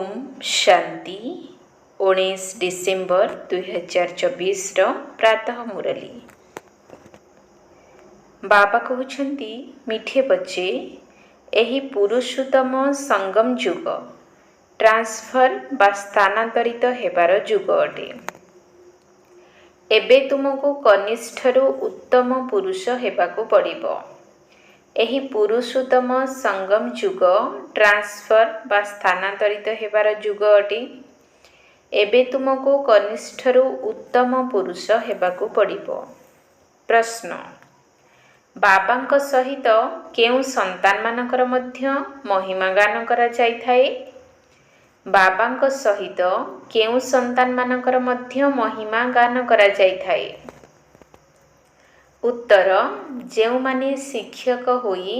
Om Shanti 19 December 2024 प्रातः मुरली। बाबा कहते मीठे बच्चे यही पुरुषोत्तम संगम जुग ट्रांसफर बा स्थानांतरित हेबार जुग अटे। एबे तुमको कनिष्ठरू उत्तम पुरुष हेबाकू पड़िबो। एही पुरुषोत्तम संगम जुग ट्रांसफर बा स्थानांतरित हेबार जुग अटे। एबे तुमको कनिष्ठरू उत्तम पुरुष हेबाकू पड़िबो। प्रश्न, बाबांक सहित केउ संतान मानकर मध्य महिमा गान करा जाइथाए? बाबांक सहित केउ संतान मानकर मध्य महिमा गान करा जाइथाए? उत्तर, जेउ माने शिक्षक होई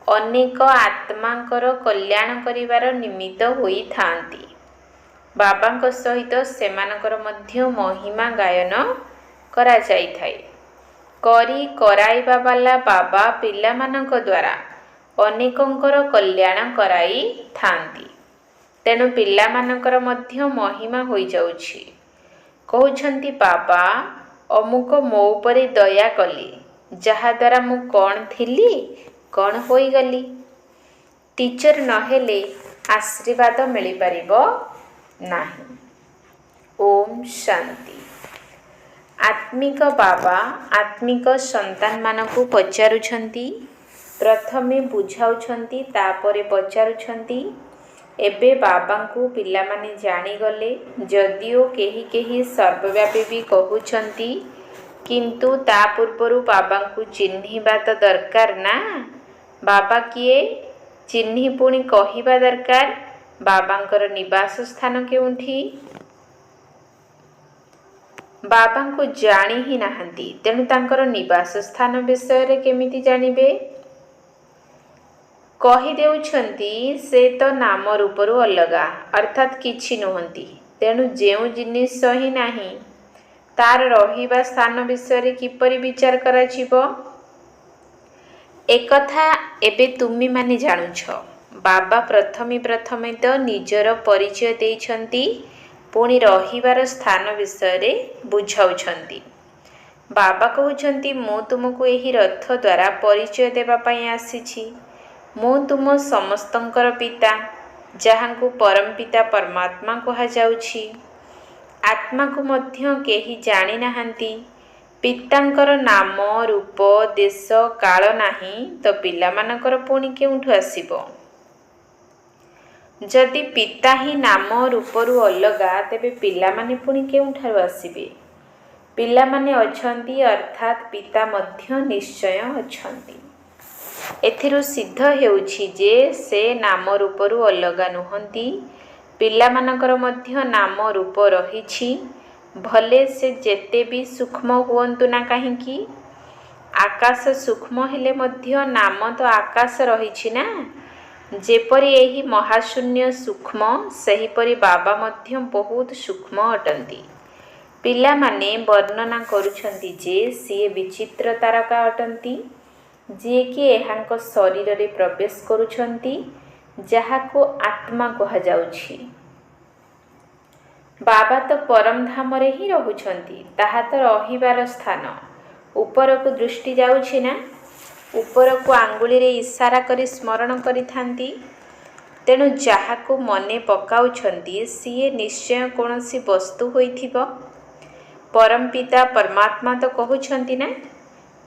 अनेक आत्मांकर कल्याण करिवार निमित्त होई थांती, बाबांक सहित सेमानकर मध्य महिमा गायन करा जाइथाए। करी कराइबा वाला बाबा पिलामानक द्वारा अनेकंकर कल्याण कराई थांती, तेणु पिलामानकर मध्य महिमा होई जाउछि। कहउछंती बाबा अमुक मो उपरे दया कली, जहा द्वारा मु कौन थिली कौन होई गली। टीचर नहेले आशीर्वाद मिली परिबो नाही। ओम शांति। आत्मिक बाबा आत्मिक संतान मानकु पचारुछंती, प्रथमे बुझाउछंती तापरे पचारुछंती। एबे बाबांकु पिला माने जानी गले, जदिओ केही केही सर्वव्यापी भी कहउछंती, किंतु ता पूर्वरु बाबांकु चिन्हिबा तो दरकार ना। बाबा किए चिन्हि पुणी कहिबा दरकार बाबांकर निवास स्थान केउंठी। बाबांकु जानी ही नाहंती, तेणु तांकर निवास स्थान विषय रे केमिति जानिबे? कही देउछंती से तो नाम रूपरु अलगा, अर्थात किछि नहंती, तेणु जेउ जिनिस ही नाही तार रहिबा स्थान विषय रे किपरि विचार कराजिबो? एकथा एबे तुमी माने जानुछ। बाबा प्रथमे तो निजर परिचय देइछंती, पुणी रहिबार स्थान विषय रे बुझाउछंती। बाबा कहउछंती मु तुमको एही रथ द्वारा परिचय देबा पई आसीछि। मु तुम समस्तंकर पिता, जहांकु परम पिता परमात्मा कहा जाउछि। आत्मा को मध्य केही जानी नाहंती। पितांकर नाम रूप देश काल नाही तो पिला मानकर पुणी केउठु आसीबो? जदि पिता ही नाम रूपरु अलगा, तेबे पिला माने पुणी केउठारु आसीबे? पिला माने अछंती, अर्थात पिता मध्य निश्चय अछंती। एथिरु सिद्ध हेउछि जे से नाम रूपरु अलगा नुहंती। पिला मानकर मध्य नाम रूप रहिछि, भले से जेते भी सूक्ष्म हुअंतु ना काहेकि। आकाश सूक्ष्म हेले मध्य नाम तो आकाश रहिछि ना। जेपरि एही महाशून्य सूक्ष्म, सेहीपरि बाबा मध्य बहुत सूक्ष्म अटंती। पिला माने वर्णना करुछंती जे सिए विचित्र तारका अटंती, जे कि एहांक शरीर रे प्रवेश करुछंती, जाहाको आत्मा कहा जाउछि। बाबा तो परम धाम रे ही रहुछंती, ताहा तो रहिबार स्थान। ऊपर को दृष्टि जाउछि ना, ऊपर को आंगुली रे इशारा करी स्मरण करी थांती। तेणु जाहाको मने पकाउछंती सिए निश्चय कोनोसी वस्तु होइथिबो। परम पिता परमात्मा तो कहउछंती ना,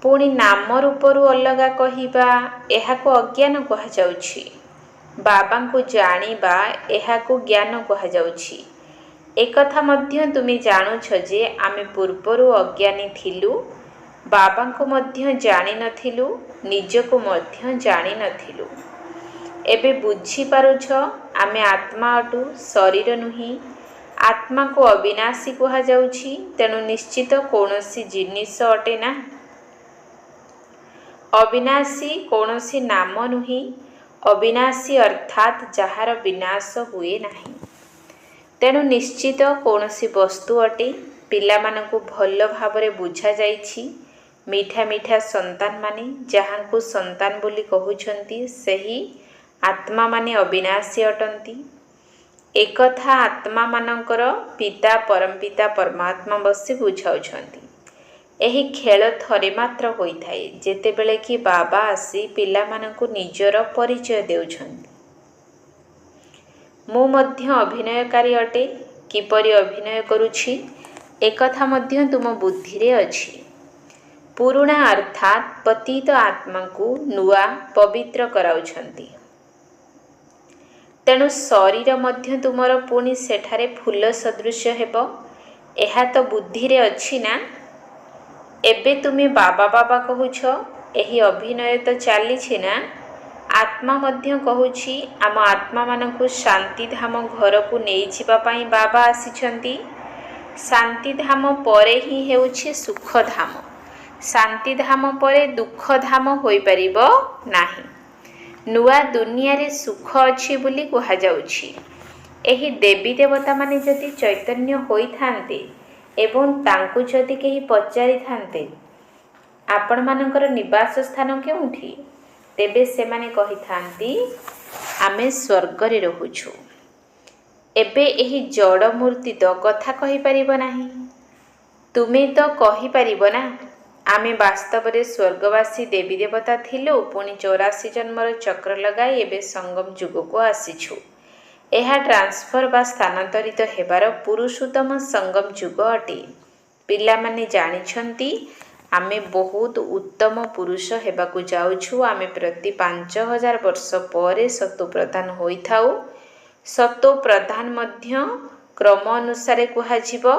पुणी नाम रूपरु अलगा कहिबा एहाको अज्ञान कहा जाउछि। बाबांकु जानिबा एहाको ज्ञान कहा जाउछि। एकथा मध्य तुमी जानुछ जे आमे पूर्वरु अज्ञानी थिलु, बाबांकु मध्य जानि नथिलु, निजको मध्य जानि नथिलु। एबे बुझी पारुछ आमे आत्मा अटु, शरीर नुही। आत्मा को अविनाशी कहा जाउछि, तेणु निश्चित कोनोसी जिनिस अटे ना। अविनाशी कोनोसी नाम नुही। अविनाशी अर्थात जहार विनाश हुए नाही। तेणु निश्चित कोनोसी वस्तु अटे। पिला मानकु भल भावरे बुझा जाइछि। मीठा मीठा संतान माने जहांकु संतान बोली कहउछंती, सेही आत्मा माने अविनाशी अटंती। एकथा आत्मा मानकर पिता परमपिता परमात्मा बसी बुझाउछंती। एही खेल थरे मात्र होइथाए जेतेबेले कि बाबा आसी पिला मानकु निजर परिचय देउछंती। मु मध्य अभिनयकारी अटे, किपरि अभिनय करुछि एकथा मध्य तुम बुद्धि रे अछि। पुरुणा अर्थात पतित आत्मा को नुआ पवित्र कराउछंती। तेणु शरीर मध्य तुमर पुणी सेठारे फूल सदृश हेब, एहा तो बुद्धि रे अछि ना। एबे तुमे बाबा बाबा कहूछ, एही अभिनय तो चली ना। आत्मा मध्य कहूछि आम आत्मा मानकु शांति धाम घर को नहीं जिबा पाई बाबा आसिछंती। शांति धाम परे ही हेउछि सुख धाम। शांति धाम परे दुख धाम होई परिबो नाही। नुआ दुनिया रे सुख अछि बोली कहा जाउछि। एही देवी देवता माने जदि चैतन्य होई थांते एवं तांकु जदि केही पचारि थांते आपण मानकर निवास स्थान केउठी, तेबे से माने कहि थांती आमे स्वर्ग रे रहुछु। एबे एही जड़ मूर्ति तो कथा कहि परिबो नाही। तुमे तो कहि परिबो ना आमे वास्तव रे स्वर्गवासी देवी देवता थिलु, पुणी 84 जन्मर चक्र लगाई एबे संगम जुग को आसीछु। एहा ट्रांसफर बा स्थानांतरित हेबार पुरुषोत्तम संगम जुग अटे। पिला माने जानिछंती आमे बहुत उत्तम पुरुष हेबाकु जाउछु। आमे प्रति 5000 वर्ष परे सत्व प्रधान होइथाउ। सत्व प्रधान मध्य क्रम अनुसारे कुहा जिवो।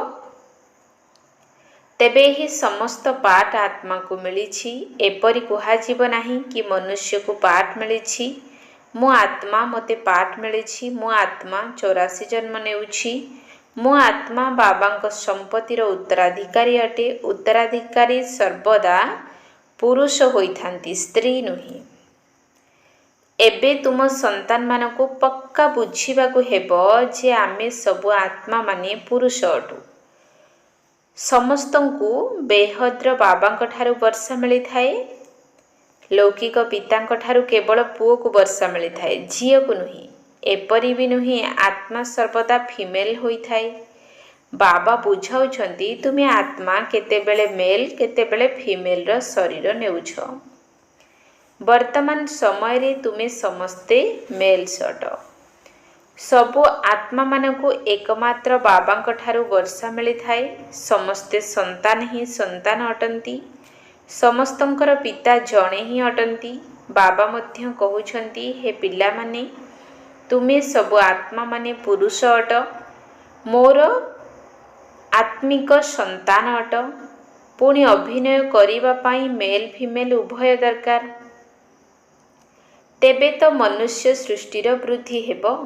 तेबे ही समस्त पाठ आत्मा को मिलिछि। एपरि कुहा जिवो नाही कि मनुष्य को पाठ मिलिछि, मु आत्मा मते पाठ मिलिछि, मु आत्मा 84 जन्म नेउछि, मु आत्मा बाबांक संपत्तिर उत्तराधिकारी अटे। उत्तराधिकारी सर्वदा पुरुष होइथांती, स्त्री नुहे। एबे तुम संतान मानको पक्का बुझिबाकु हेबो जे आमे सबु आत्मा माने पुरुष अटु। समस्तंकु बेहद्र बाबांक ठारु वर्षा मिली थाए। लौकिक पितांक ठारु केवल पुओ को वर्षा मिली थाए, झियो को नुही। एपरि भी नुही आत्मा सर्वदा फीमेल होई थाए। बाबा बुझाउछंती तुमे आत्मा केतेबेले मेल केतेबेले फीमेल र शरीर नेउछ। वर्तमान समय रे तुमे समस्ते मेल सट। सबु आत्मा मानकु एकमात्र बाबांक ठारु वर्षा मिली थाए। समस्ते संतान ही संतान अटंती। समस्तंकर पिता जणे ही अटंती। बाबा मध्य कहउछंती हे पिला माने तुमे सबु आत्मा माने पुरुष अट, मोर आत्मिक संतान अट। पुणी अभिनय करिबा पाई मेल फीमेल उभय दरकार। तेबे तो मनुष्य सृष्टिर वृद्धि हेबो।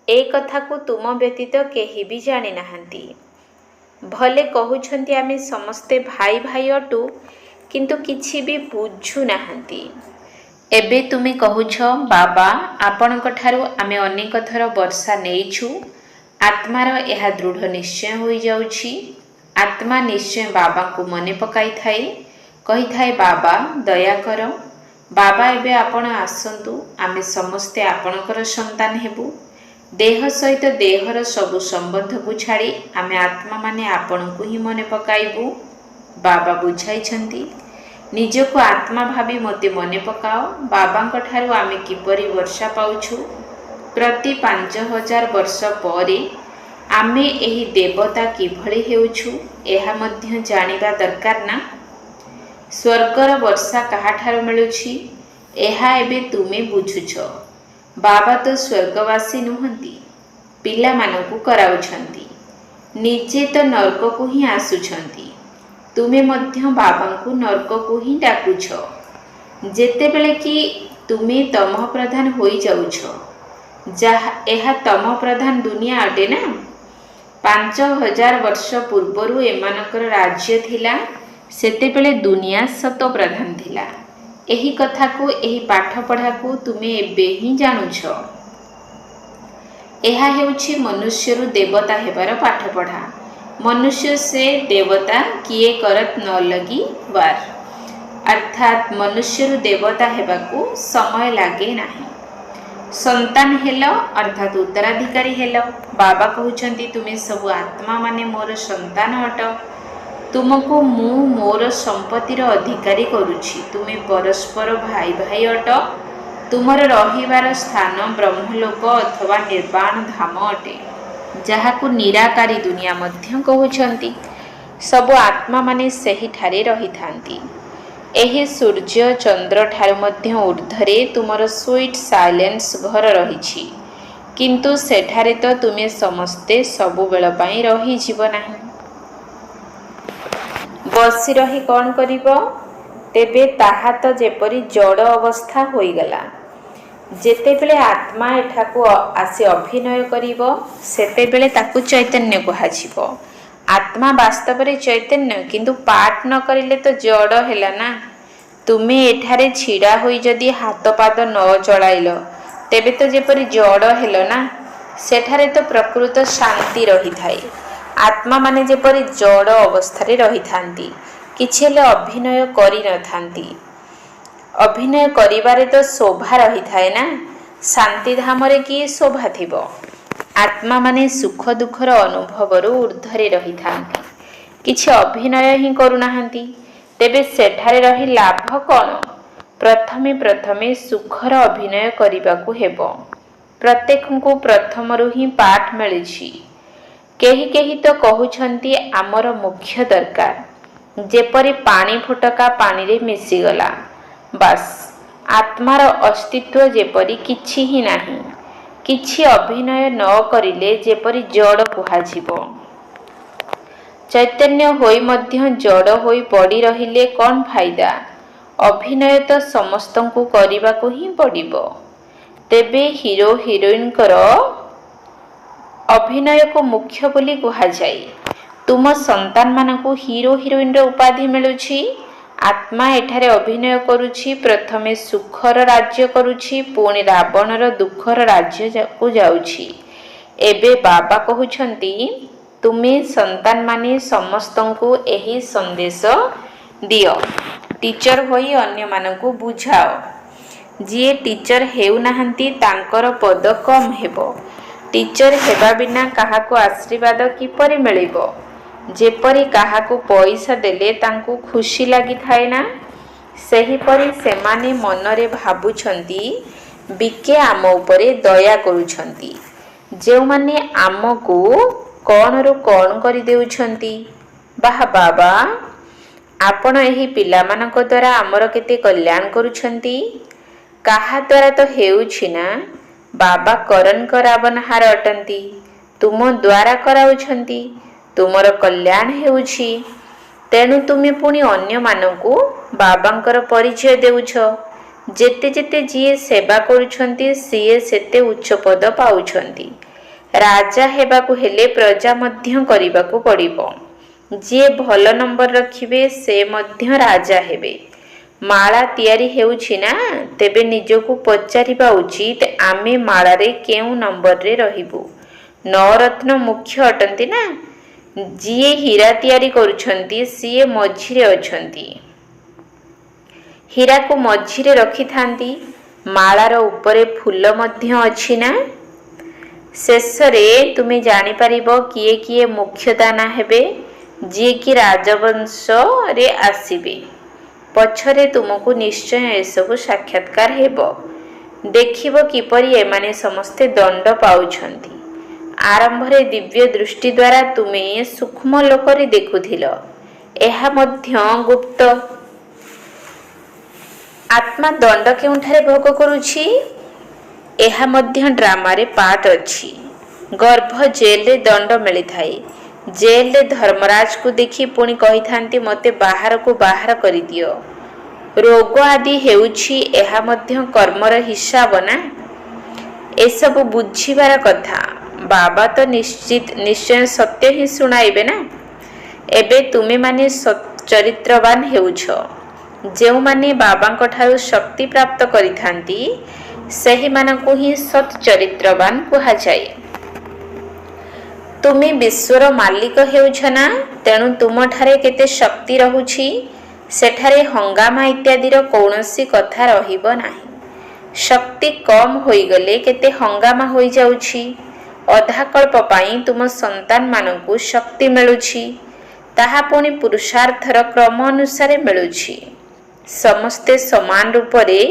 ए कथा को तुम व्यतीत केही भी जानि नाहंती। भले कहउछंती आमे समस्ते भाई भाई अटु, किंतु किछि भी बुझु नाहंती। एबे तुमे कहउछ बाबा आपणक ठारु आमे अनेक थर वर्षा नेइछु। आत्मार एहा दृढ़ निश्चय होई जाउछि। आत्मा निश्चय बाबा को मने पकाई थाए, कहि थाए बाबा दया कर, बाबा एबे आपण आसंतु, आमे समस्ते आपणकर संतान हेबु। देह सहित देहर सबु संबंध को छाड़ी आमे आत्मा माने आपण को ही मने पकाइबु। बाबा बुझाइछंती निजको आत्मा भाबी मते मने पकाओ। बाबांक ठारु आमे किपरि वर्षा पाउछु। प्रति 5000 वर्ष परे आमे एही देवता किभଳି हेउछु एहा मध्य जानिबा दरकार ना। स्वर्गर वर्षा काहा ठारु मिलुछि एहा एबे तुमे बुझुछ। बाबा तो स्वर्गवासी नुहंती, पिला मानकु कराउछंती। निजे तो नरक को ही आसुछंती। तुमे मध्य बाबांकु नरक को ही डाकुछ। जेतेबेले कि तुमे तम प्रधान होई जाउछ, जहा एहा तम प्रधान दुनिया अटे ना। 5000 वर्ष पूर्वरु एमानकर राज्य थिला, सेतेबेले दुनिया सत प्रधान थिला। एही कथा को एही पाठ पढ़ा को तुमे एबे ही जानुछ। एहा हेउछि मनुष्यरु देवता हेबार पाठ पढ़ा। मनुष्य से देवता किए करत न लगी वार, अर्थात मनुष्यरु देवता हेबाकु समय लागे नाही। ସନ୍ତାନ ହେଲ ଅର୍ଥାତ୍ ଉତ୍ତରାଧିକାରୀ ହେଲ। ବାବା କହୁଛନ୍ତି ତୁମେ ସବୁ ଆତ୍ମା ମାନେ ମୋର ସନ୍ତାନ ଅଟ। ତୁମକୁ ମୁଁ ମୋର ସମ୍ପତ୍ତିର ଅଧିକାରୀ କରୁଛି। ତୁମେ ପରସ୍ପର ଭାଇ ଭାଇ ଅଟ। ତୁମର ରହିବାର ସ୍ଥାନ ବ୍ରହ୍ମଲୋକ ଅଥବା ନିର୍ବାଣ ଧାମ ଅଟେ, ଯାହାକୁ ନିରାକାରୀ ଦୁନିଆ ମଧ୍ୟ କହୁଛନ୍ତି। ସବୁ ଆତ୍ମାମାନେ ସେହିଠାରେ ରହିଥାନ୍ତି। ଏହି ସୂର୍ଯ୍ୟ ଚନ୍ଦ୍ରଠାରୁ ମଧ୍ୟ ଊର୍ଦ୍ଧ୍ୱରେ ତୁମର ସୁଇଟ୍ ସାଇଲେନ୍ସ ଘର ରହିଛି। କିନ୍ତୁ ସେଠାରେ ତ ତୁମେ ସମସ୍ତେ ସବୁବେଳ ପାଇଁ ରହିଯିବ ନାହିଁ। ବସି ରହି କ'ଣ କରିବ? ତେବେ ତାହା ତ ଯେପରି ଜଡ଼ ଅବସ୍ଥା ହୋଇଗଲା। ଯେତେବେଳେ ଆତ୍ମା ଏଠାକୁ ଆସି ଅଭିନୟ କରିବ, ସେତେବେଳେ ତାକୁ ଚୈତନ୍ୟ କୁହାଯିବ। ଆତ୍ମା ବାସ୍ତବରେ ଚୈତନ୍ୟ, କିନ୍ତୁ ପାଠ ନ କରିଲେ ତ ଜଡ଼ ହେଲା ନା। ତୁମେ ଏଠାରେ ଛିଡ଼ା ହୋଇ ଯଦି ହାତ ପାଦ ନ ଚଳାଇଲ, ତେବେ ତ ଯେପରି ଜଡ଼ ହେଲ ନା। ସେଠାରେ ତ ପ୍ରକୃତ ଶାନ୍ତି ରହିଥାଏ। ଆତ୍ମାମାନେ ଯେପରି ଜଡ଼ ଅବସ୍ଥାରେ ରହିଥାନ୍ତି, କିଛି ହେଲେ ଅଭିନୟ କରିନଥାନ୍ତି। ଅଭିନୟ କରିବାରେ ତ ଶୋଭା ରହିଥାଏ ନା। ଶାନ୍ତିଧାମରେ କିଏ ଶୋଭା ଥିବ? ଆତ୍ମାମାନେ ସୁଖ ଦୁଃଖର ଅନୁଭବରୁ ଊର୍ଦ୍ଧ୍ୱରେ ରହିଥାନ୍ତି, କିଛି ଅଭିନୟ ହିଁ କରୁନାହାନ୍ତି। ତେବେ ସେଠାରେ ରହି ଲାଭ କ'ଣ? ପ୍ରଥମେ ସୁଖର ଅଭିନୟ କରିବାକୁ ହେବ। ପ୍ରତ୍ୟେକଙ୍କୁ ପ୍ରଥମରୁ ହିଁ ପାଠ ମିଳିଛି। କେହି କେହି ତ କହୁଛନ୍ତି ଆମର ମୁଖ୍ୟ ଦରକାର, ଯେପରି ପାଣି ଫୋଟକା ପାଣିରେ ମିଶିଗଲା। ବାସ୍, ଆତ୍ମାର ଅସ୍ତିତ୍ୱ ଯେପରି କିଛି ହିଁ ନାହିଁ। କିଛି ଅଭିନୟ ନ କରିଲେ ଯେପରି ଜଡ଼ କୁହାଯିବ। ଚୈତନ୍ୟ ହୋଇ ମଧ୍ୟ ଜଡ଼ ହୋଇ ପଡ଼ି ରହିଲେ କ'ଣ ଫାଇଦା? ଅଭିନୟ ତ ସମସ୍ତଙ୍କୁ କରିବାକୁ ହିଁ ପଡ଼ିବ। ତେବେ ହିରୋ ହିରୋଇନଙ୍କର ଅଭିନୟକୁ ମୁଖ୍ୟ ବୋଲି କୁହାଯାଏ। ତୁମ ସନ୍ତାନମାନଙ୍କୁ ହିରୋ ହିରୋଇନର ଉପାଧି ମିଳୁଛି। ଆତ୍ମା ଏଠାରେ ଅଭିନୟ କରୁଛି। ପ୍ରଥମେ ସୁଖର ରାଜ୍ୟ କରୁଛି, ପୁଣି ରାବଣର ଦୁଃଖର ରାଜ୍ୟକୁ ଯାଉଛି। ଏବେ ବାବା କହୁଛନ୍ତି ତୁମେ ସନ୍ତାନମାନେ ସମସ୍ତଙ୍କୁ ଏହି ସନ୍ଦେଶ ଦିଅ। ଟିଚର ହୋଇ ଅନ୍ୟମାନଙ୍କୁ ବୁଝାଅ। ଯିଏ ଟିଚର ହେଉନାହାନ୍ତି ତାଙ୍କର ପଦ କମ୍ ହେବ। ଟିଚର ହେବା ବିନା କାହାକୁ ଆଶୀର୍ବାଦ କିପରି ମିଳିବ? ଯେପରି କାହାକୁ ପଇସା ଦେଲେ ତାଙ୍କୁ ଖୁସି ଲାଗିଥାଏ ନା, ସେହିପରି ସେମାନେ ମନରେ ଭାବୁଛନ୍ତି ବିକେ ଆମ ଉପରେ ଦୟା କରୁଛନ୍ତି। ଯେଉଁମାନେ ଆମକୁ କ'ଣରୁ କ'ଣ କରିଦେଉଛନ୍ତି। ବାଃ ବାବା, ଆପଣ ଏହି ପିଲାମାନଙ୍କ ଦ୍ୱାରା ଆମର କେତେ କଲ୍ୟାଣ କରୁଛନ୍ତି। କାହା ଦ୍ୱାରା ତ ହେଉଛି ନା। ବାବା କରଣଙ୍କ ରାବଣହାର ଅଟନ୍ତି। ତୁମ ଦ୍ୱାରା କରାଉଛନ୍ତି। ତୁମର କଲ୍ୟାଣ ହେଉଛି। ତେଣୁ ତୁମେ ପୁଣି ଅନ୍ୟମାନଙ୍କୁ ବାବାଙ୍କର ପରିଚୟ ଦେଉଛ। ଯେତେ ଯେତେ ଯିଏ ସେବା କରୁଛନ୍ତି, ସିଏ ସେତେ ଉଚ୍ଚ ପଦ ପାଉଛନ୍ତି। ରାଜା ହେବାକୁ ହେଲେ ପ୍ରଜା ମଧ୍ୟ କରିବାକୁ ପଡ଼ିବ। ଯିଏ ଭଲ ନମ୍ବର ରଖିବେ, ସେ ମଧ୍ୟ ରାଜା ହେବେ। ମାଳା ତିଆରି ହେଉଛି ନା, ତେବେ ନିଜକୁ ପଚାରିବା ଉଚିତ ଆମେ ମାଳାରେ କେଉଁ ନମ୍ବରରେ ରହିବୁ। ନଅରତ୍ନ ମୁଖ୍ୟ ଅଟନ୍ତି ନା। ଯିଏ ହୀରା ତିଆରି କରୁଛନ୍ତି, ସିଏ ମଝିରେ ଅଛନ୍ତି। ହୀରାକୁ ମଝିରେ ରଖିଥାନ୍ତି। ମାଳାର ଉପରେ ଫୁଲ ମଧ୍ୟ ଅଛି ନା। ଶେଷରେ ତୁମେ ଜାଣିପାରିବ କିଏ କିଏ ମୁଖ୍ୟଦାନା ହେବେ, ଯିଏକି ରାଜବଂଶରେ ଆସିବେ। ପଛରେ ତୁମକୁ ନିଶ୍ଚୟ ଏସବୁ ସାକ୍ଷାତକାର ହେବ। ଦେଖିବ କିପରି ଏମାନେ ସମସ୍ତେ ଦଣ୍ଡ ପାଉଛନ୍ତି। ଆରମ୍ଭରେ ଦିବ୍ୟ ଦୃଷ୍ଟି ଦ୍ୱାରା ତୁମେ ସୂକ୍ଷ୍ମ ଲୋକରେ ଦେଖୁଥିଲ, ଏହା ମଧ୍ୟ ଗୁପ୍ତ। ଆତ୍ମା ଦଣ୍ଡ କେଉଁଠାରେ ଭୋଗ କରୁଛି? ଏହା ମଧ୍ୟ ଡ୍ରାମାରେ ପାର୍ଟ ଅଛି। ଗର୍ଭ ଜେଲରେ ଦଣ୍ଡ ମିଳିଥାଏ। ଜେଲରେ ଧର୍ମରାଜକୁ ଦେଖି ପୁଣି କହିଥାନ୍ତି ମୋତେ ବାହାରକୁ ବାହାର କରିଦିଅ। ରୋଗ ଆଦି ହେଉଛି, ଏହା ମଧ୍ୟ କର୍ମର ହିସାବ ନା। ଏସବୁ ବୁଝିବାର କଥା। ବାବା ତ ନିଶ୍ଚୟ ସତ୍ୟ ହିଁ ଶୁଣାଇବେ ନା। ଏବେ ତୁମେମାନେ ଚରିତ୍ରବାନ ହେଉଛ। ଯେଉଁମାନେ ବାବାଙ୍କ ଠାରୁ ଶକ୍ତି ପ୍ରାପ୍ତ କରିଥାନ୍ତି, ସେହିମାନଙ୍କୁ ହିଁ ସତ୍ ଚରିତ୍ରବାନ କୁହାଯାଏ। ତୁମେ ବିଶ୍ୱର ମାଲିକ ହେଉଛ ନା, ତେଣୁ ତୁମଠାରେ କେତେ ଶକ୍ତି ରହୁଛି। ସେଠାରେ ହଙ୍ଗାମା ଇତ୍ୟାଦିର କୌଣସି କଥା ରହିବ ନାହିଁ। ଶକ୍ତି କମ୍ ହୋଇଗଲେ କେତେ ହଙ୍ଗାମା ହୋଇଯାଉଛି। ଅଧାକଳ୍ପ ପାଇଁ ତୁମ ସନ୍ତାନମାନଙ୍କୁ ଶକ୍ତି ମିଳୁଛି, ତାହା ପୁଣି ପୁରୁଷାର୍ଥର କ୍ରମ ଅନୁସାରେ ମିଳୁଛି। ସମସ୍ତେ ସମାନ ରୂପରେ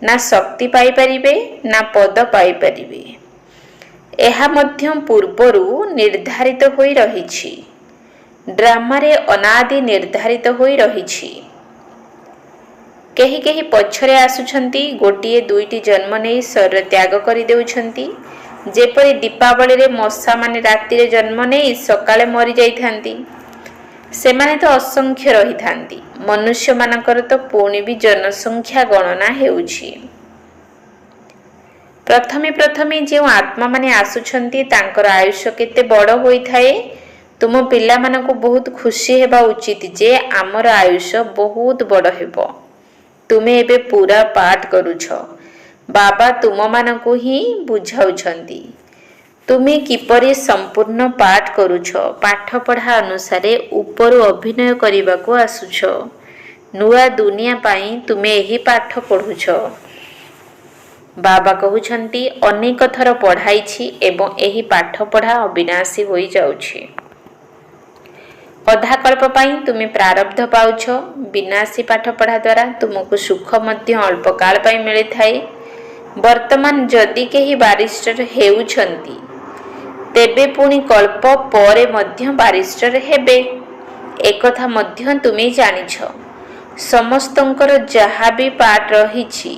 ନା ଶକ୍ତି ପାଇପାରିବେ ନା ପଦ ପାଇପାରିବେ, ଏହା ମଧ୍ୟ ପୂର୍ବରୁ ନିର୍ଦ୍ଧାରିତ ହୋଇ ରହିଛି। ଡ୍ରାମାରେ ଅନାଦି ନିର୍ଦ୍ଧାରିତ ହୋଇ ରହିଛି। କେହି କେହି ପଛରେ ଆସୁଛନ୍ତି, ଗୋଟିଏ ଦୁଇଟି ଜନ୍ମ ନେଇ ଶରୀର ତ୍ୟାଗ କରିଦେଉଛନ୍ତି। ଯେପରି ଦୀପାବଳିରେ ମଶାମାନେ ରାତିରେ ଜନ୍ମ ନେଇ ସକାଳେ ମରିଯାଇଥାନ୍ତି। ସେମାନେ ତ ଅସଂଖ୍ୟ ରହିଥାନ୍ତି। ମନୁଷ୍ୟମାନଙ୍କର ତ ପୁଣି ବି ଜନସଂଖ୍ୟା ଗଣନା ହେଉଛି। ପ୍ରଥମେ ପ୍ରଥମେ ଯେଉଁ ଆତ୍ମାମାନେ ଆସୁଛନ୍ତି ତାଙ୍କର ଆୟୁଷ କେତେ ବଡ଼ ହୋଇଥାଏ। ତୁମ ପିଲାମାନଙ୍କୁ ବହୁତ ଖୁସି ହେବା ଉଚିତ ଯେ ଆମର ଆୟୁଷ ବହୁତ ବଡ଼ ହେବ। ତୁମେ ଏବେ ପୁରା ପାଠ କରୁଛ। ବାବା ତୁମମାନଙ୍କୁ ହିଁ ବୁଝାଉଛନ୍ତି ତୁମେ କିପରି ସମ୍ପୂର୍ଣ୍ଣ ପାଠ କରୁଛ। ପାଠପଢ଼ା ଅନୁସାରେ ଉପରୁ ଅଭିନୟ କରିବାକୁ ଆସୁଛ। ନୂଆ ଦୁନିଆ ପାଇଁ ତୁମେ ଏହି ପାଠ ପଢ଼ୁଛ। ବାବା କହୁଛନ୍ତି ଅନେକ ଥର ପଢ଼ାଇଛି ଏବଂ ଏହି ପାଠପଢ଼ା ଅବିନାଶୀ ହୋଇଯାଉଛି। ଅଧାକଳ୍ପ ପାଇଁ ତୁମେ ପ୍ରାରବ୍ଧ ପାଉଛ। ବିନାଶୀ ପାଠପଢ଼ା ଦ୍ୱାରା ତୁମକୁ ସୁଖ ମଧ୍ୟ ଅଳ୍ପ କାଳ ପାଇଁ ମିଳିଥାଏ। ବର୍ତ୍ତମାନ ଯଦି କେହି ବାରିଷ୍ଟର ହେଉଛନ୍ତି, ତେବେ ପୁଣି କଳ୍ପ ପରେ ମଧ୍ୟ ବାରିଷ୍ଟର ହେବେ, ଏକଥା ମଧ୍ୟ ତୁମେ ଜାଣିଛ। ସମସ୍ତଙ୍କର ଯାହା ବି ପାଠ ରହିଛି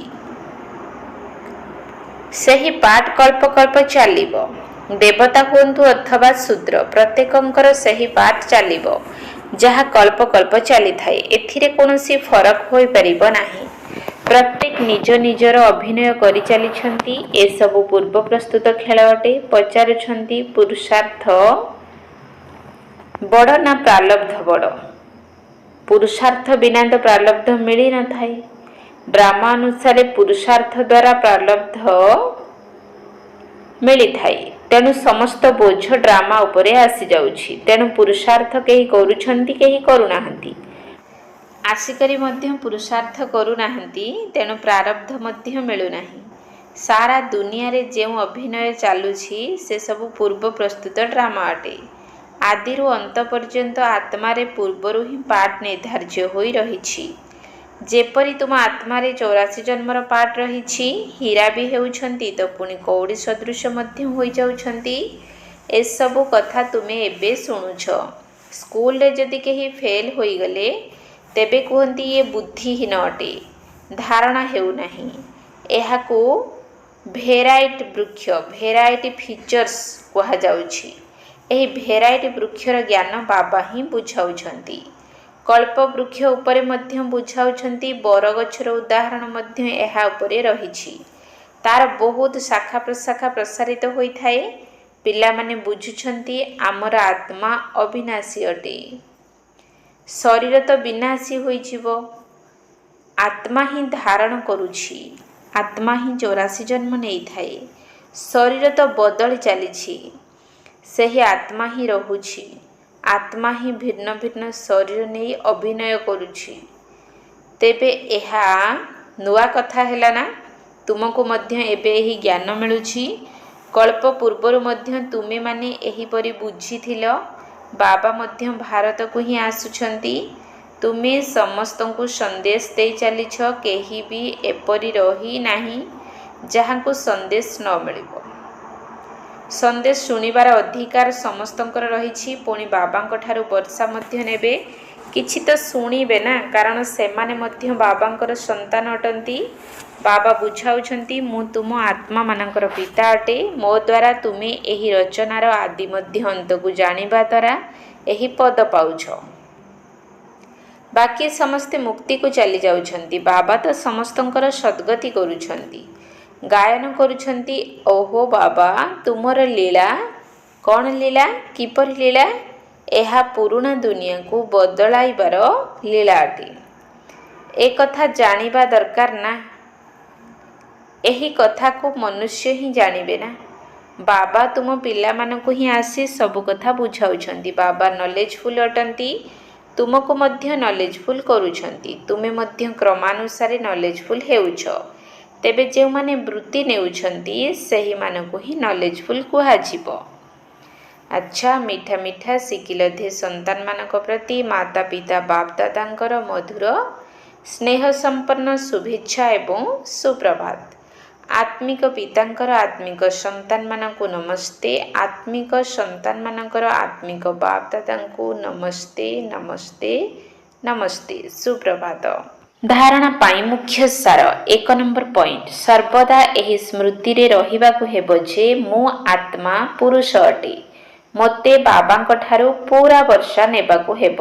ସେହି ପାଠ କଳ୍ପ କଳ୍ପ ଚାଲିବ। ଦେବତା ହୁଅନ୍ତୁ ଅଥବା ଶୂଦ୍ର, ପ୍ରତ୍ୟେକଙ୍କର ସେହି ପାଠ ଚାଲିବ ଯାହା କଳ୍ପ କଳ୍ପ ଚାଲିଥାଏ। ଏଥିରେ କୌଣସି ଫରକ ହୋଇପାରିବ ନାହିଁ। ପ୍ରତ୍ୟେକ ନିଜ ନିଜର ଅଭିନୟ କରିଚାଲିଛନ୍ତି। ଏସବୁ ପୂର୍ବ ପ୍ରସ୍ତୁତ ଖେଳ ଅଟେ। ପଚାରୁଛନ୍ତି ପୁରୁଷାର୍ଥ ବଡ଼ ନା ପ୍ରାରବ୍ଧ ବଡ଼? ପୁରୁଷାର୍ଥ ବିନା ତ ପ୍ରାରବ୍ଧ ମିଳିନଥାଏ। ଡ୍ରାମା ଅନୁସାରେ ପୁରୁଷାର୍ଥ ଦ୍ୱାରା ପ୍ରାରବ୍ଧ ମିଳିଥାଏ। ତେଣୁ ସମସ୍ତ ବୋଝ ଡ୍ରାମା ଉପରେ ଆସିଯାଉଛି। ତେଣୁ ପୁରୁଷାର୍ଥ କେହି କରୁଛନ୍ତି, କେହି କରୁନାହାନ୍ତି। ଆସିକରି ମଧ୍ୟ ପୁରୁଷାର୍ଥ କରୁନାହାନ୍ତି, ତେଣୁ ପ୍ରାରବ୍ଧ ମଧ୍ୟ ମିଳୁନାହିଁ। ସାରା ଦୁନିଆରେ ଯେଉଁ ଅଭିନୟ ଚାଲୁଛି ସେସବୁ ପୂର୍ବ ପ୍ରସ୍ତୁତ ଡ୍ରାମା ଅଟେ। ଆଦିରୁ ଅନ୍ତ ପର୍ଯ୍ୟନ୍ତ ଆତ୍ମାରେ ପୂର୍ବରୁ ହିଁ ପାଠ ନିର୍ଦ୍ଧାର୍ଯ୍ୟ ହୋଇ ରହିଛି। ଯେପରି ତୁମ ଆତ୍ମାରେ 84 ଜନ୍ମର ପାଠ ରହିଛି। ହୀରା ବି ହେଉଛନ୍ତି ତ ପୁଣି କଉଡ଼ି ସଦୃଶ ମଧ୍ୟ ହୋଇଯାଉଛନ୍ତି। ଏସବୁ କଥା ତୁମେ ଏବେ ଶୁଣୁଛ। ସ୍କୁଲରେ ଯଦି କେହି ଫେଲ ହୋଇଗଲେ ତେବେ କୁହନ୍ତି ଇଏ ବୁଦ୍ଧିହୀନ ଅଟେ, ଧାରଣା ହେଉନାହିଁ। ଏହାକୁ ଭେରାଇଟି ବୃକ୍ଷ, ଭେରାଇଟି ଫିଚର୍ସ କୁହାଯାଉଛି। ଏହି ଭେରାଇଟି ବୃକ୍ଷର ଜ୍ଞାନ ବାବା ହିଁ ବୁଝାଉଛନ୍ତି। କଳ୍ପ ବୃକ୍ଷ ଉପରେ ମଧ୍ୟ ବୁଝାଉଛନ୍ତି। ବରଗଛର ଉଦାହରଣ ମଧ୍ୟ ଏହା ଉପରେ ରହିଛି। ତାର ବହୁତ ଶାଖା ପ୍ରଶାଖା ପ୍ରସାରିତ ହୋଇଥାଏ। ପିଲାମାନେ ବୁଝୁଛନ୍ତି ଆମର ଆତ୍ମା ଅବିନାଶୀ ଅଟେ। ଶରୀର ତ ବିନାଶୀ ହୋଇଯିବ। ଆତ୍ମା ହିଁ ଧାରଣ କରୁଛି। ଆତ୍ମା ହିଁ 84 ଜନ୍ମ ନେଇଥାଏ। ଶରୀର ତ ବଦଳି ଚାଲିଛି, ସେହି ଆତ୍ମା ହିଁ ରହୁଛି। ଆତ୍ମା ହିଁ ଭିନ୍ନ ଭିନ୍ନ ଶରୀର ନେଇ ଅଭିନୟ କରୁଛି। ତେବେ ଏହା ନୂଆ କଥା ହେଲା ନା? ତୁମକୁ ମଧ୍ୟ ଏବେ ଏହି ଜ୍ଞାନ ମିଳୁଛି। କଳ୍ପ ପୂର୍ବରୁ ମଧ୍ୟ ତୁମେମାନେ ଏହିପରି ବୁଝିଥିଲ। ବାବା ମଧ୍ୟ ଭାରତକୁ ହିଁ ଆସୁଛନ୍ତି। ତୁମେ ସମସ୍ତଙ୍କୁ ସନ୍ଦେଶ ଦେଇ ଚାଲିଛ। କେହି ବି ଏପରି ରହି ନାହିଁ ଯାହାଙ୍କୁ ସନ୍ଦେଶ ନ ମିଳିବ। ସନ୍ଦେଶ ଶୁଣିବାର ଅଧିକାର ସମସ୍ତଙ୍କର ରହିଛି। ପୁଣି ବାବାଙ୍କ ଠାରୁ ବର୍ଷା ମଧ୍ୟ ନେବେ। କିଛି ତ ଶୁଣିବେ ନା, କାରଣ ସେମାନେ ମଧ୍ୟ ବାବାଙ୍କର ସନ୍ତାନ ଅଟନ୍ତି। ବାବା ବୁଝାଉଛନ୍ତି ମୁଁ ତୁମ ଆତ୍ମାମାନଙ୍କର ପିତା ଅଟେ। ମୋ ଦ୍ୱାରା ତୁମେ ଏହି ରଚନାର ଆଦି ମଧ୍ୟ ଅନ୍ତକୁ ଜାଣିବା ଦ୍ୱାରା ଏହି ପଦ ପାଉଛ। ବାକି ସମସ୍ତେ ମୁକ୍ତିକୁ ଚାଲି ଯାଉଛନ୍ତି। ବାବା ତ ସମସ୍ତଙ୍କର ସଦ୍ଗତି କରୁଛନ୍ତି। ଗାୟନ କରୁଛନ୍ତି ଓହୋ ବାବା ତୁମର ଲୀଳା। କ'ଣ ଲୀଳା? କିପରି ଲୀଳା? ଏହା ପୁରୁଣା ଦୁନିଆକୁ ବଦଳାଇବାର ଲୀଳା ଅଟେ। ଏ କଥା ଜାଣିବା ଦରକାର ନା? ଏହି କଥାକୁ ମନୁଷ୍ୟ ହିଁ ଜାଣିବେ ନା? ବାବା ତୁମ ପିଲାମାନଙ୍କୁ ହିଁ ଆସି ସବୁ କଥା ବୁଝାଉଛନ୍ତି। ବାବା ନଲେଜଫୁଲ୍ ଅଟନ୍ତି। ତୁମକୁ ମଧ୍ୟ ନଲେଜଫୁଲ୍ କରୁଛନ୍ତି। ତୁମେ ମଧ୍ୟ କ୍ରମାନୁସାରେ ନଲେଜଫୁଲ୍ ହେଉଛ। ତେବେ ଯେଉଁମାନେ ବୃତ୍ତି ନେଉଛନ୍ତି ସେହିମାନଙ୍କୁ ହିଁ ନଲେଜଫୁଲ୍ କୁହାଯିବ। ଆଚ୍ଛା, ମିଠା ମିଠା ଶିଖିଲଧେ ସନ୍ତାନମାନଙ୍କ ପ୍ରତି ମାତା ପିତା ବାପ ଦାଦାଙ୍କର ମଧୁର ସ୍ନେହ ସମ୍ପନ୍ନ ଶୁଭେଚ୍ଛା ଏବଂ ସୁପ୍ରଭାତ। ଆତ୍ମିକ ପିତାଙ୍କର ଆତ୍ମିକ ସନ୍ତାନମାନଙ୍କୁ ନମସ୍ତେ। ଆତ୍ମିକ ସନ୍ତାନମାନଙ୍କର ଆତ୍ମିକ ବାପ ଦାଦାଙ୍କୁ ନମସ୍ତେ ନମସ୍ତେ ନମସ୍ତେ। ସୁପ୍ରଭାତ। ଧାରଣା ପାଇଁ ମୁଖ୍ୟ ସାର। 1 ନମ୍ବର ପଏଣ୍ଟ, ସର୍ବଦା ଏହି ସ୍ମୃତିରେ ରହିବାକୁ ହେବ ଯେ ମୁଁ ଆତ୍ମା ପୁରୁଷ ଅଟେ। ମୋତେ ବାବାଙ୍କ ଠାରୁ ପୁରା ବର୍ଷା ନେବାକୁ ହେବ।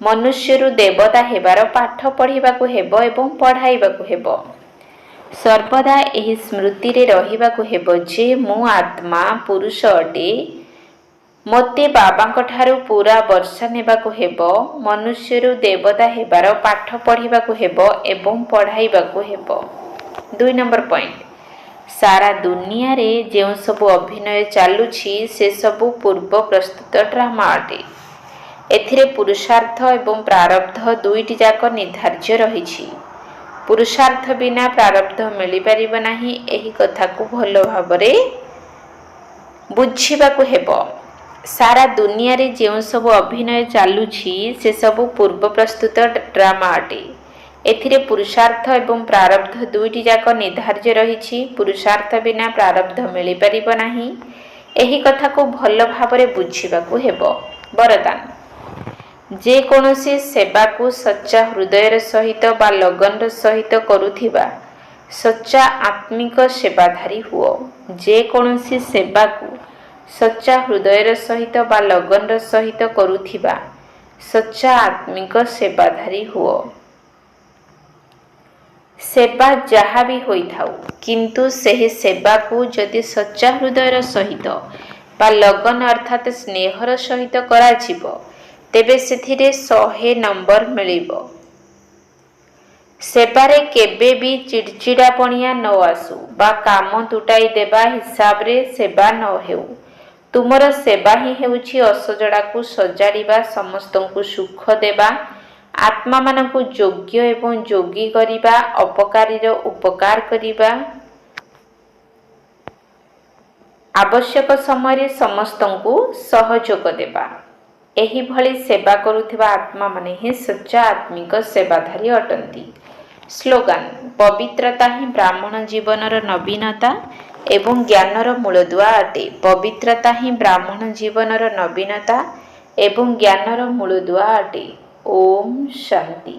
ମନୁଷ୍ୟରୁ ଦେବତା ହେବାର ପାଠ ପଢ଼ିବାକୁ ହେବ ଏବଂ ପଢ଼ାଇବାକୁ ହେବ। ସର୍ବଦା ଏହି ସ୍ମୃତିରେ ରହିବାକୁ ହେବ ଯେ ମୁଁ ଆତ୍ମା ପୁରୁଷ ଅଟେ। ମୋତେ ବାବାଙ୍କ ଠାରୁ ପୁରା ବର୍ଷା ନେବାକୁ ହେବ। ମନୁଷ୍ୟରୁ ଦେବତା ହେବାର ପାଠ ପଢ଼ିବାକୁ ହେବ ଏବଂ ପଢ଼ାଇବାକୁ ହେବ। 2 ନମ୍ବର ପଏଣ୍ଟ, ସାରା ଦୁନିଆରେ ଯେଉଁ ସବୁ ଅଭିନୟ ଚାଲୁଛି ସେସବୁ ପୂର୍ବ ପ୍ରସ୍ତୁତ ଡ୍ରାମା ଅଟେ। ଏଥିରେ ପୁରୁଷାର୍ଥ ଏବଂ ପ୍ରାରବ୍ଧ ଦୁଇଟି ଯାକ ନିର୍ଦ୍ଧାର୍ଯ୍ୟ ରହିଛି। ପୁରୁଷାର୍ଥ ବିନା ପ୍ରାରବ୍ଧ ମିଳିପାରିବ ନାହିଁ। ଏହି କଥାକୁ ଭଲ ଭାବରେ ବୁଝିବାକୁ ହେବ। ସାରା ଦୁନିଆରେ ଯେଉଁ ସବୁ ଅଭିନୟ ଚାଲୁଛି ସେସବୁ ପୂର୍ବ ପ୍ରସ୍ତୁତ ଡ୍ରାମା ଅଟେ। ଏଥିରେ ପୁରୁଷାର୍ଥ ଏବଂ ପ୍ରାରବ୍ଧ ଦୁଇଟି ଯାକ ନିର୍ଦ୍ଧାର୍ଯ୍ୟ ରହିଛି। ପୁରୁଷାର୍ଥ ବିନା ପ୍ରାରବ୍ଧ ମିଳିପାରିବ ନାହିଁ। ଏହି କଥାକୁ ଭଲ ଭାବରେ ବୁଝିବାକୁ ହେବ। ବରଦାନ, ଯେକୌଣସି ସେବାକୁ ସଚ୍ଚା ହୃଦୟର ସହିତ ବା ଲଗନର ସହିତ କରୁଥିବା ସଚ୍ଚା ଆତ୍ମିକ ସେବାଧାରୀ ହୁଅ। ଯେକୌଣସି ସେବାକୁ ସଚ୍ଚା ହୃଦୟର ସହିତ ବା ଲଗନର ସହିତ କରୁଥିବା ସଚ୍ଚା ଆତ୍ମିକ ସେବାଧାରୀ ହୁଅ। ସେବା ଯାହା ବି ହୋଇଥାଉ, କିନ୍ତୁ ସେହି ସେବାକୁ ଯଦି ସଚ୍ଚା ହୃଦୟର ସହିତ ବା ଲଗନ ଅର୍ଥାତ୍ ସ୍ନେହର ସହିତ କରାଯିବ ତେବେ ସେଥିରେ 100 ନମ୍ବର ମିଳିବ। ସେବାରେ କେବେ ବି ଚିଡ଼ଚିଡ଼ାପଣିଆ ନ ଆସୁ ବା କାମ ତୁଟାଇ ଦେବା ହିସାବରେ ସେବା ନ ହେଉ। ତୁମର ସେବା ହିଁ ହେଉଛି ଅସଜଡ଼ାକୁ ସଜାଡ଼ିବା, ସମସ୍ତଙ୍କୁ ସୁଖ ଦେବା, ଆତ୍ମାମାନଙ୍କୁ ଯୋଗ୍ୟ ଏବଂ ଯୋଗୀ କରିବା, ଅପକାରୀର ଉପକାର କରିବା, ଆବଶ୍ୟକ ସମୟରେ ସମସ୍ତଙ୍କୁ ସହଯୋଗ ଦେବା। ଏହିଭଳି ସେବା କରୁଥିବା ଆତ୍ମାମାନେ ହିଁ ସଚ୍ଚା ଆତ୍ମିକ ସେବାଧାରୀ ଅଟନ୍ତି। ସ୍ଲୋଗାନ, ପବିତ୍ରତା ହିଁ ବ୍ରାହ୍ମଣ ଜୀବନର ନବୀନତା ଏବଂ ଜ୍ଞାନର ମୂଳଦୁଆ ଅଟେ। ପବିତ୍ରତା ହିଁ ବ୍ରାହ୍ମଣ ଜୀବନର ନବୀନତା ଏବଂ ଜ୍ଞାନର ମୂଳଦୁଆ ଅଟେ। ଓମ୍ ଶାନ୍ତି।